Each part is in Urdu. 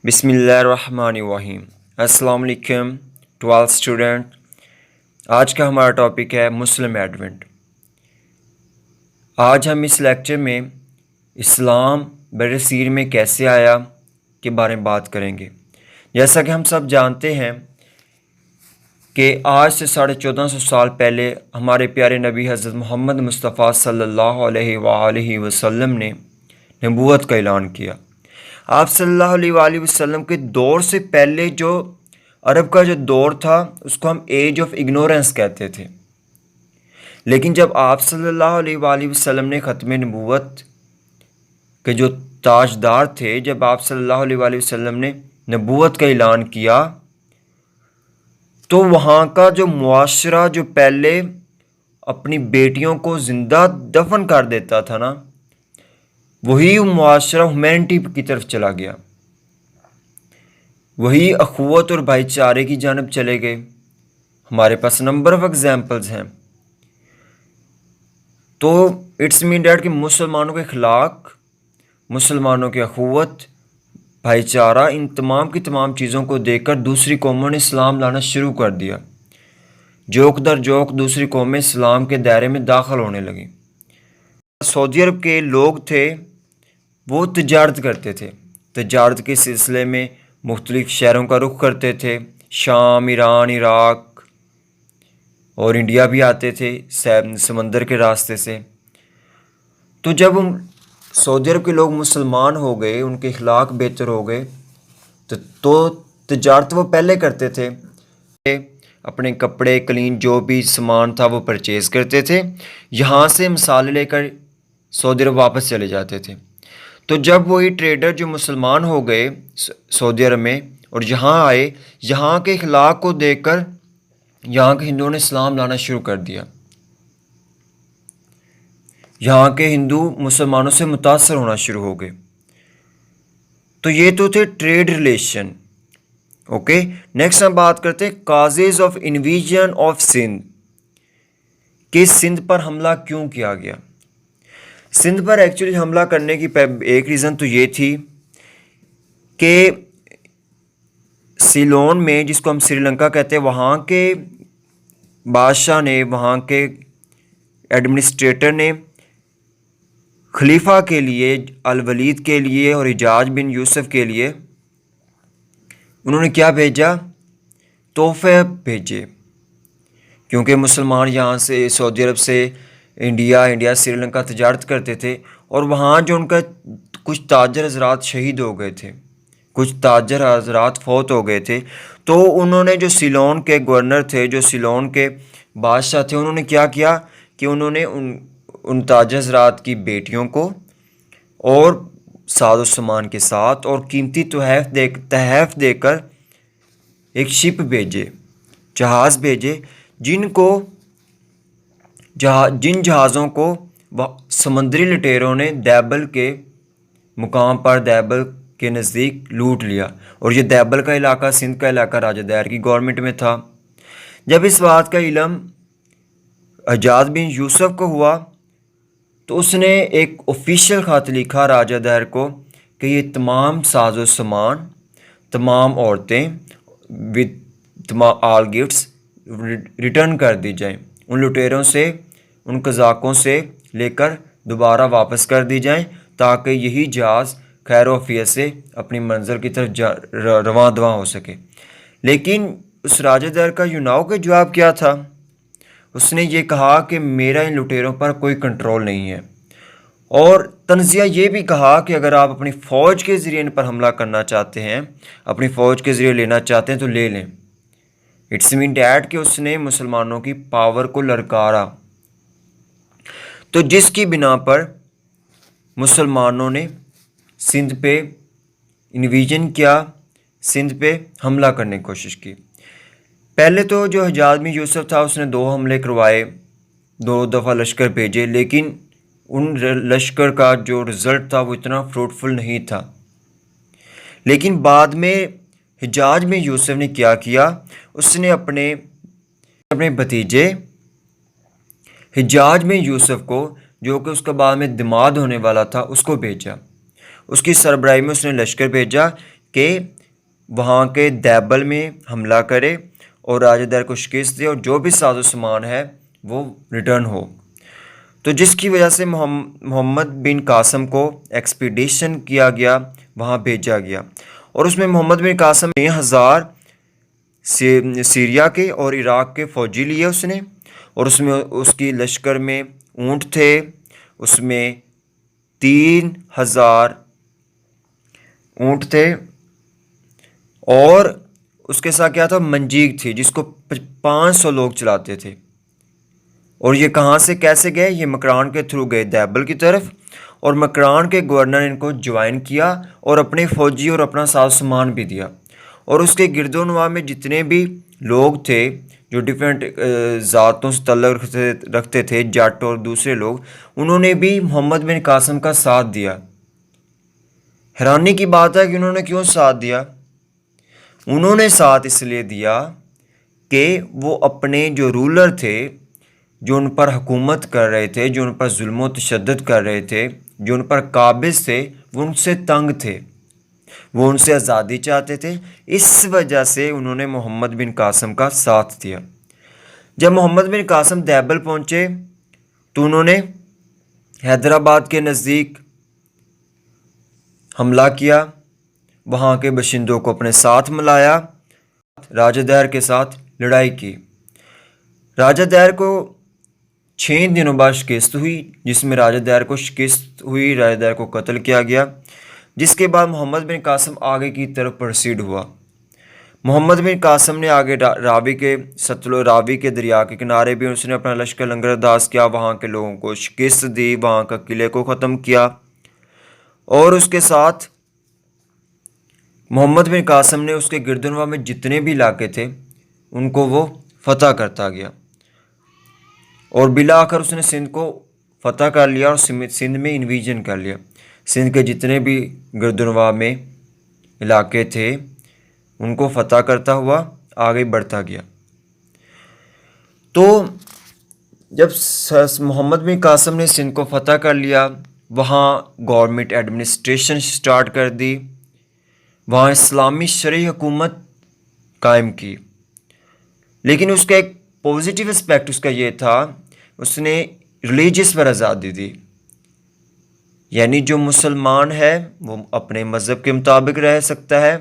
بسم اللہ الرحمن الرحیم۔ السلام علیکم 12 اسٹوڈنٹ۔ آج کا ہمارا ٹاپک ہے مسلم ایڈونٹ۔ آج ہم اس لیکچر میں اسلام برصغیر میں کیسے آیا کے بارے میں بات کریں گے۔ جیسا کہ ہم سب جانتے ہیں کہ آج سے 1450 سال پہلے ہمارے پیارے نبی حضرت محمد مصطفیٰ صلی اللہ علیہ وآلہ وسلم نے نبوت کا اعلان کیا۔ آپ صلی اللہ علیہ وآلہ وسلم کے دور سے پہلے جو عرب کا جو دور تھا اس کو ہم ایج آف اگنورنس کہتے تھے، لیکن جب آپ صلی اللہ علیہ وآلہ وسلم نے ختم نبوت کے جو تاجدار تھے، جب آپ صلی اللہ علیہ وآلہ وسلم نے نبوت کا اعلان کیا تو وہاں کا جو معاشرہ جو پہلے اپنی بیٹیوں کو زندہ دفن کر دیتا تھا نا، وہی معاشرہ ہیومینٹی کی طرف چلا گیا، وہی اخوت اور بھائی چارے کی جانب چلے گئے۔ ہمارے پاس نمبر آف ایگزامپلز ہیں۔ تو اٹس مین ڈیٹ کہ مسلمانوں کے اخلاق، مسلمانوں کی اخوت، بھائی چارہ، ان تمام کی تمام چیزوں کو دیکھ کر دوسری قوموں نے اسلام لانا شروع کر دیا۔ جوک در جوک دوسری قومیں اسلام کے دائرے میں داخل ہونے لگیں۔ سعودی عرب کے لوگ تھے، وہ تجارت کرتے تھے، تجارت کے سلسلے میں مختلف شہروں کا رخ کرتے تھے، شام، ایران، عراق اور انڈیا بھی آتے تھے سمندر کے راستے سے۔ تو جب سعودی عرب کے لوگ مسلمان ہو گئے، ان کے اخلاق بہتر ہو گئے، تو تجارت وہ پہلے کرتے تھے، اپنے کپڑے کلین جو بھی سامان تھا وہ پرچیز کرتے تھے، یہاں سے مسالے لے کر سعودی عرب واپس چلے جاتے تھے۔ تو جب وہی ٹریڈر جو مسلمان ہو گئے سعودی عرب میں اور یہاں آئے، یہاں کے اخلاق کو دیکھ کر یہاں کے ہندوؤں نے اسلام لانا شروع کر دیا۔ یہاں کے ہندو مسلمانوں سے متاثر ہونا شروع ہو گئے۔ تو یہ تو تھے ٹریڈ ریلیشن۔ اوکے، نیکسٹ ہم بات کرتے ہیں causes of invasion of Sindh, کہ سندھ پر حملہ کیوں کیا گیا۔ سندھ پر ایکچولی حملہ کرنے کی ایک ریزن تو یہ تھی کہ سیلون میں، جس کو ہم سری لنکا کہتے ہیں، وہاں کے بادشاہ نے، وہاں کے ایڈمنسٹریٹر نے خلیفہ کے لیے، الولید کے لیے اور حجاج بن یوسف کے لیے انہوں نے کیا بھیجا؟ تحفے بھیجے، کیونکہ مسلمان یہاں سے سعودی عرب سے انڈیا سری لنکا تجارت کرتے تھے، اور وہاں جو ان کا کچھ تاجر حضرات شہید ہو گئے تھے، کچھ تاجر حضرات فوت ہو گئے تھے، تو انہوں نے جو سیلون کے گورنر تھے، جو سیلون کے بادشاہ تھے، انہوں نے کیا کیا کہ انہوں نے ان تاجر حضرات کی بیٹیوں کو اور ساز و سامان کے ساتھ اور قیمتی تحائف دے کر ایک شپ بھیجے، جہاز بھیجے، جن جہازوں کو سمندری لٹیروں نے دیبل کے مقام پر، دیبل کے نزدیک لوٹ لیا، اور یہ دیبل کا علاقہ، سندھ کا علاقہ راجہ دائر کی گورنمنٹ میں تھا۔ جب اس بات کا علم حجاج بن یوسف کو ہوا تو اس نے ایک آفیشیل خط لکھا راجہ دائر کو کہ یہ تمام ساز و سامان، تمام عورتیں آل گفٹس ریٹرن کر دی جائیں، ان لٹیروں سے، ان قزاقوں سے لے کر دوبارہ واپس کر دی جائیں، تاکہ یہی جہاز خیر و عافیت سے اپنی منزل کی طرف رواں دواں ہو سکے۔ لیکن اس راجہ دائر کا یوناؤ کا جواب کیا تھا؟ اس نے یہ کہا کہ میرا ان لٹیروں پر کوئی کنٹرول نہیں ہے، اور تنزیہ یہ بھی کہا کہ اگر آپ اپنی فوج کے ذریعے ان پر حملہ کرنا چاہتے ہیں، اپنی فوج کے ذریعے لینا چاہتے ہیں تو لے لیں۔ اٹس مین ڈیٹ کہ اس نے مسلمانوں کی پاور کو للکارا، تو جس کی بنا پر مسلمانوں نے سندھ پہ انویژن کیا، سندھ پہ حملہ کرنے کی کوشش کی۔ پہلے تو جو حجاج بن یوسف تھا اس نے 2 حملے کروائے، 2 دفعہ لشکر بھیجے، لیکن ان لشکر کا جو رزلٹ تھا وہ اتنا فروٹفل نہیں تھا۔ لیکن بعد میں حجاج بن یوسف نے کیا کیا؟ اس نے اپنے بھتیجے حجاج بن یوسف کو، جو کہ اس کا بعد میں دماد ہونے والا تھا، اس کو بھیجا۔ اس کی سربراہی میں اس نے لشکر بھیجا کہ وہاں کے دیبل میں حملہ کرے اور راجہ دیر کو شکست دے اور جو بھی ساز و سامان ہے وہ ریٹرن ہو۔ تو جس کی وجہ سے محمد بن قاسم کو ایکسپیڈیشن کیا گیا، وہاں بھیجا گیا، اور اس میں محمد بن قاسم 1000 سیریا کے اور عراق کے فوجی لیے اس نے، اور اس میں اس کی لشکر میں اونٹ تھے، اس میں 3000 اونٹ تھے، اور اس کے ساتھ کیا تھا، منجیک تھی جس کو 500 لوگ چلاتے تھے۔ اور یہ کہاں سے کیسے گئے؟ یہ مکران کے تھرو گئے دیبل کی طرف، اور مکران کے گورنر نے ان کو جوائن کیا اور اپنے فوجی اور اپنا ساز سامان بھی دیا، اور اس کے گرد و نواح میں جتنے بھی لوگ تھے جو ڈیفرنٹ ذاتوں سے تعلق رکھتے تھے، جٹ اور دوسرے لوگ، انہوں نے بھی محمد بن قاسم کا ساتھ دیا۔ حیرانی کی بات ہے کہ انہوں نے کیوں ساتھ دیا؟ انہوں نے ساتھ اس لیے دیا کہ وہ اپنے جو رولر تھے، جو ان پر حکومت کر رہے تھے، جو ان پر ظلم و تشدد کر رہے تھے، جو ان پر قابض تھے، وہ ان سے تنگ تھے، وہ ان سے آزادی چاہتے تھے۔ اس وجہ سے انہوں نے محمد بن قاسم کا ساتھ دیا۔ جب محمد بن قاسم دیبل پہنچے تو انہوں نے حیدرآباد کے نزدیک حملہ کیا، وہاں کے باشندوں کو اپنے ساتھ ملایا، راجہ دیر کے ساتھ لڑائی کی۔ راجہ دیر کو 6 دنوں بعد شکست ہوئی، جس میں راجہ دیر کو شکست ہوئی، راجہ دیر کو قتل کیا گیا، جس کے بعد محمد بن قاسم آگے کی طرف پروسیڈ ہوا۔ محمد بن قاسم نے آگے راوی کے دریا کے کنارے بھی اس نے اپنا لشکر لنگر انداز کیا، وہاں کے لوگوں کو شکست دی، وہاں کا قلعے کو ختم کیا، اور اس کے ساتھ محمد بن قاسم نے اس کے گرد و نواح میں جتنے بھی علاقے تھے ان کو وہ فتح کرتا گیا، اور بالآخر اس نے سندھ کو فتح کر لیا اور سندھ میں انویژن کر لیا۔ سندھ کے جتنے بھی گرد و نواح میں علاقے تھے ان کو فتح کرتا ہوا آگے بڑھتا گیا۔ تو جب محمد بن قاسم نے سندھ کو فتح کر لیا، وہاں گورنمنٹ ایڈمنسٹریشن سٹارٹ کر دی، وہاں اسلامی شرعی حکومت قائم کی، لیکن اس کا ایک پازیٹیو اسپیکٹ اس کا یہ تھا، اس نے ریلیجس پر آزادی دی، یعنی جو مسلمان ہے وہ اپنے مذہب کے مطابق رہ سکتا ہے،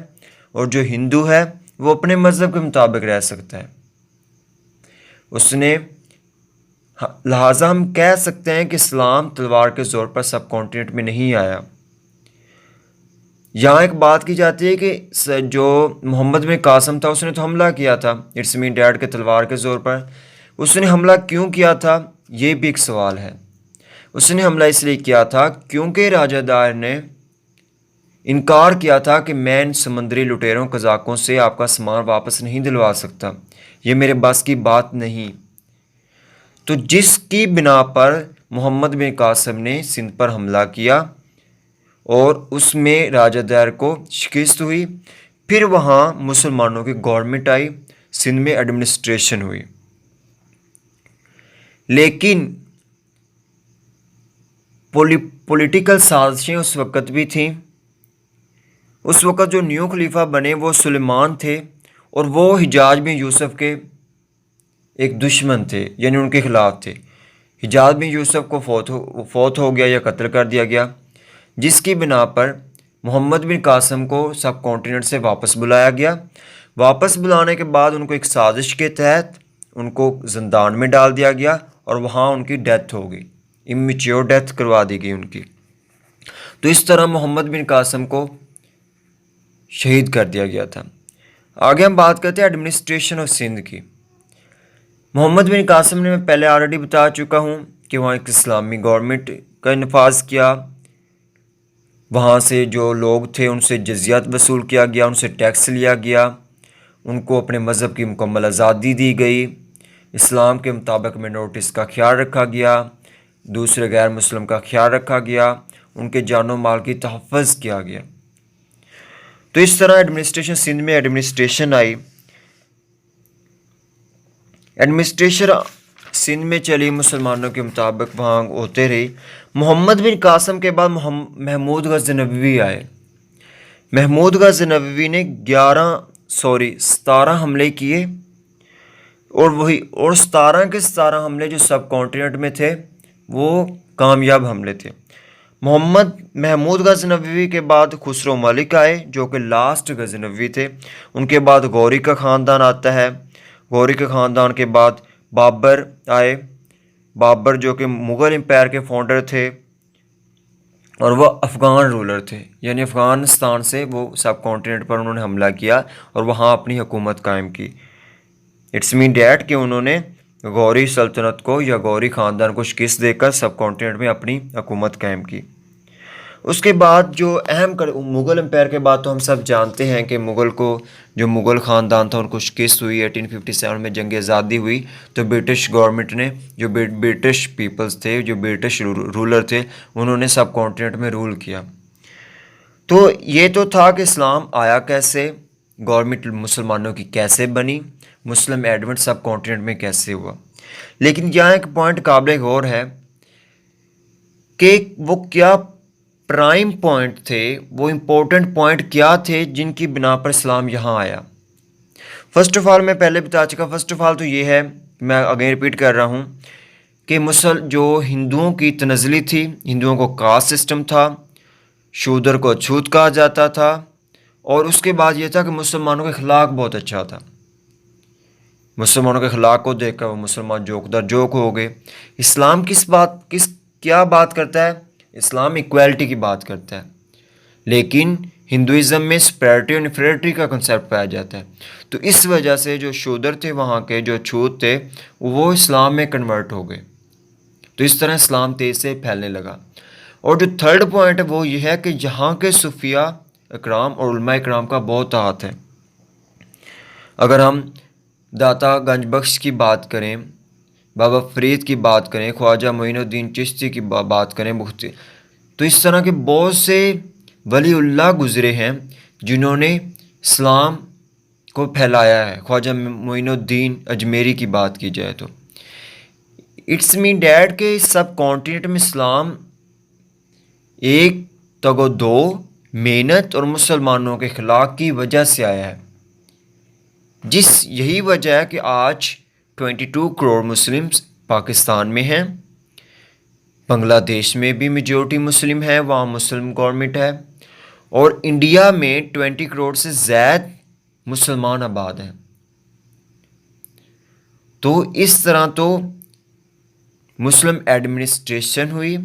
اور جو ہندو ہے وہ اپنے مذہب کے مطابق رہ سکتا ہے۔ اس نے لہٰذا ہم کہہ سکتے ہیں کہ اسلام تلوار کے زور پر سب کانٹیننٹ میں نہیں آیا۔ یہاں ایک بات کی جاتی ہے کہ جو محمد بن قاسم تھا اس نے تو حملہ کیا تھا اٹس مین ڈیڈ کے تلوار کے زور پر، اس نے حملہ کیوں کیا تھا یہ بھی ایک سوال ہے۔ اس نے حملہ اس لیے کیا تھا کیونکہ راجہ دار نے انکار کیا تھا کہ میں ان سمندری لٹیروں قزاقوں سے آپ کا سامان واپس نہیں دلوا سکتا، یہ میرے بس کی بات نہیں۔ تو جس کی بنا پر محمد بن قاسم نے سندھ پر حملہ کیا اور اس میں راجہ دیر کو شکست ہوئی، پھر وہاں مسلمانوں کی گورنمنٹ آئی، سندھ میں ایڈمنسٹریشن ہوئی۔ لیکن پولیٹیکل سازشیں اس وقت بھی تھیں۔ اس وقت جو نیو خلیفہ بنے وہ سلیمان تھے، اور وہ حجاج بن یوسف کے ایک دشمن تھے، یعنی ان کے خلاف تھے۔ حجاج بن یوسف کو فوت ہو گیا یا قتل کر دیا گیا، جس کی بنا پر محمد بن قاسم کو سب کانٹیننٹ سے واپس بلایا گیا۔ واپس بلانے کے بعد ان کو ایک سازش کے تحت ان کو زندان میں ڈال دیا گیا، اور وہاں ان کی ڈیتھ ہو گئی، امیچیور ڈیتھ کروا دی گئی ان کی۔ تو اس طرح محمد بن قاسم کو شہید کر دیا گیا تھا۔ آگے ہم بات کرتے ہیں ایڈمنسٹریشن آف سندھ کی۔ محمد بن قاسم نے میں پہلے آلریڈی بتا چکا ہوں کہ وہاں ایک اسلامی گورنمنٹ کا نفاذ کیا، وہاں سے جو لوگ تھے ان سے جزیات وصول کیا گیا، ان سے ٹیکس لیا گیا، ان کو اپنے مذہب کی مکمل آزادی دی گئی، اسلام کے مطابق منورٹیز کا خیال رکھا گیا، دوسرے غیر مسلم کا خیال رکھا گیا، ان کے جان و مال کی تحفظ کیا گیا۔ تو اس طرح ایڈمنسٹریشن سندھ میں ایڈمنسٹریشن آئی، ایڈمنسٹریشن سندھ میں چلی، مسلمانوں کے مطابق وہاں ہوتے رہی۔ محمد بن قاسم کے بعد محمود غزنوی آئے۔ محمود غزنوی نے 17 حملے کیے، اور 17 حملے جو سب کانٹیننٹ میں تھے وہ کامیاب حملے تھے۔ محمود غزنوی کے بعد خسرو ملک آئے جو کہ لاسٹ غزنوی تھے۔ ان کے بعد غوری کا خاندان آتا ہے۔ غوری کے خاندان کے بعد بابر آئے، بابر جو کہ مغل امپائر کے فاؤنڈر تھے، اور وہ افغان رولر تھے، یعنی افغانستان سے وہ سب کانٹیننٹ پر انہوں نے حملہ کیا اور وہاں اپنی حکومت قائم کی۔ اٹس مین ڈیٹ کہ انہوں نے غوری سلطنت کو یا غوری خاندان کو شکست دے کر سب کانٹیننٹ میں اپنی حکومت قائم کی۔ اس کے بعد جو اہم مغل امپائر کے بعد تو ہم سب جانتے ہیں کہ جو مغل خاندان تھا ان کو شکست ہوئی، 1857 میں جنگ آزادی ہوئی، تو برٹش گورنمنٹ نے، جو برٹش پیپلز تھے، جو برٹش رولر تھے، انہوں نے سب کانٹیننٹ میں رول کیا۔ تو یہ تو تھا کہ اسلام آیا کیسے، گورنمنٹ مسلمانوں کی کیسے بنی، مسلم ایڈوینٹ سب کانٹیننٹ میں کیسے ہوا۔ لیکن یہاں ایک پوائنٹ قابل غور ہے کہ وہ کیا پرائم پوائنٹ تھے، وہ امپورٹنٹ پوائنٹ کیا تھے جن کی بنا پر اسلام یہاں آیا۔ فرسٹ آف آل میں پہلے بتا چکا، فرسٹ آف آل تو یہ ہے، میں اگین ریپیٹ کر رہا ہوں کہ جو ہندوؤں کی تنزلی تھی، ہندوؤں کو کاسٹ سسٹم تھا، شودر کو چھوت کہا جاتا تھا، اور اس کے بعد یہ تھا کہ مسلمانوں کا اخلاق بہت اچھا تھا۔ مسلمانوں کے اخلاق کو دیکھ کر وہ مسلمان جوک در جوک ہو گئے۔ اسلام کیا بات کرتا ہے؟ اسلام ایکویلٹی کی بات کرتا ہے، لیکن ہندوازم میں سپیرٹی اور انفیریٹی کا کنسیپٹ پایا جاتا ہے۔ تو اس وجہ سے جو شودر تھے، وہاں کے جو چھوت تھے، وہ اسلام میں کنورٹ ہو گئے۔ تو اس طرح اسلام تیز سے پھیلنے لگا۔ اور جو تھرڈ پوائنٹ ہے وہ یہ ہے کہ یہاں کے صوفیاء اکرام اور علماء اکرام کا بہت ہاتھ ہے۔ اگر ہم داتا گنج بخش کی بات کریں، بابا فرید کی بات کریں، خواجہ معین الدین چشتی کی بات کریں، تو اس طرح کے بہت سے ولی اللہ گزرے ہیں جنہوں نے اسلام کو پھیلایا ہے۔ خواجہ معین الدین اجمیری کی بات کی جائے تو اٹس مین ڈیٹ کہ سب کانٹیننٹ میں اسلام ایک تگ و دو، محنت اور مسلمانوں کے اخلاق کی وجہ سے آیا ہے، یہی وجہ ہے کہ آج 22 کروڑ مسلمز پاکستان میں ہیں، بنگلہ دیش میں بھی میجورٹی مسلم ہے، وہاں مسلم گورنمنٹ ہے، اور انڈیا میں 20 کروڑ سے زائد مسلمان آباد ہیں۔ تو اس طرح تو مسلم ایڈمنسٹریشن ہوئی،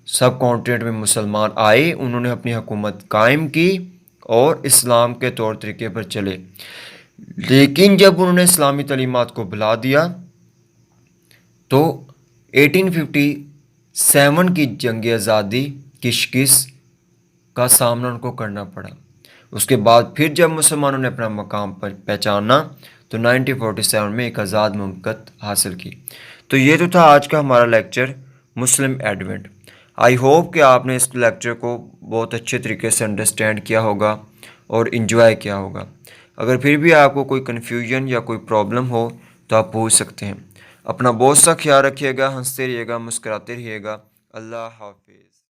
سب کانٹیننٹ میں مسلمان آئے، انہوں نے اپنی حکومت قائم کی اور اسلام کے طور طریقے پر چلے۔ لیکن جب انہوں نے اسلامی تعلیمات کو بھلا دیا تو 1857 کی جنگ آزادی کی شکست کا سامنا ان کو کرنا پڑا۔ اس کے بعد پھر جب مسلمانوں نے اپنا مقام پر پہچانا تو 1947 میں ایک آزاد مملکت حاصل کی۔ تو یہ تو تھا آج کا ہمارا lecture Muslim advent. I hope کہ آپ نے اس لیکچر کو بہت اچھے طریقے سے انڈرسٹینڈ کیا ہوگا اور انجوائے کیا ہوگا۔ اگر پھر بھی آپ کو کوئی کنفیوژن یا کوئی پرابلم ہو تو آپ پوچھ سکتے ہیں۔ اپنا بہت سا خیال رکھیے گا، ہنستے رہیے گا، مسکراتے رہیے گا۔ اللہ حافظ۔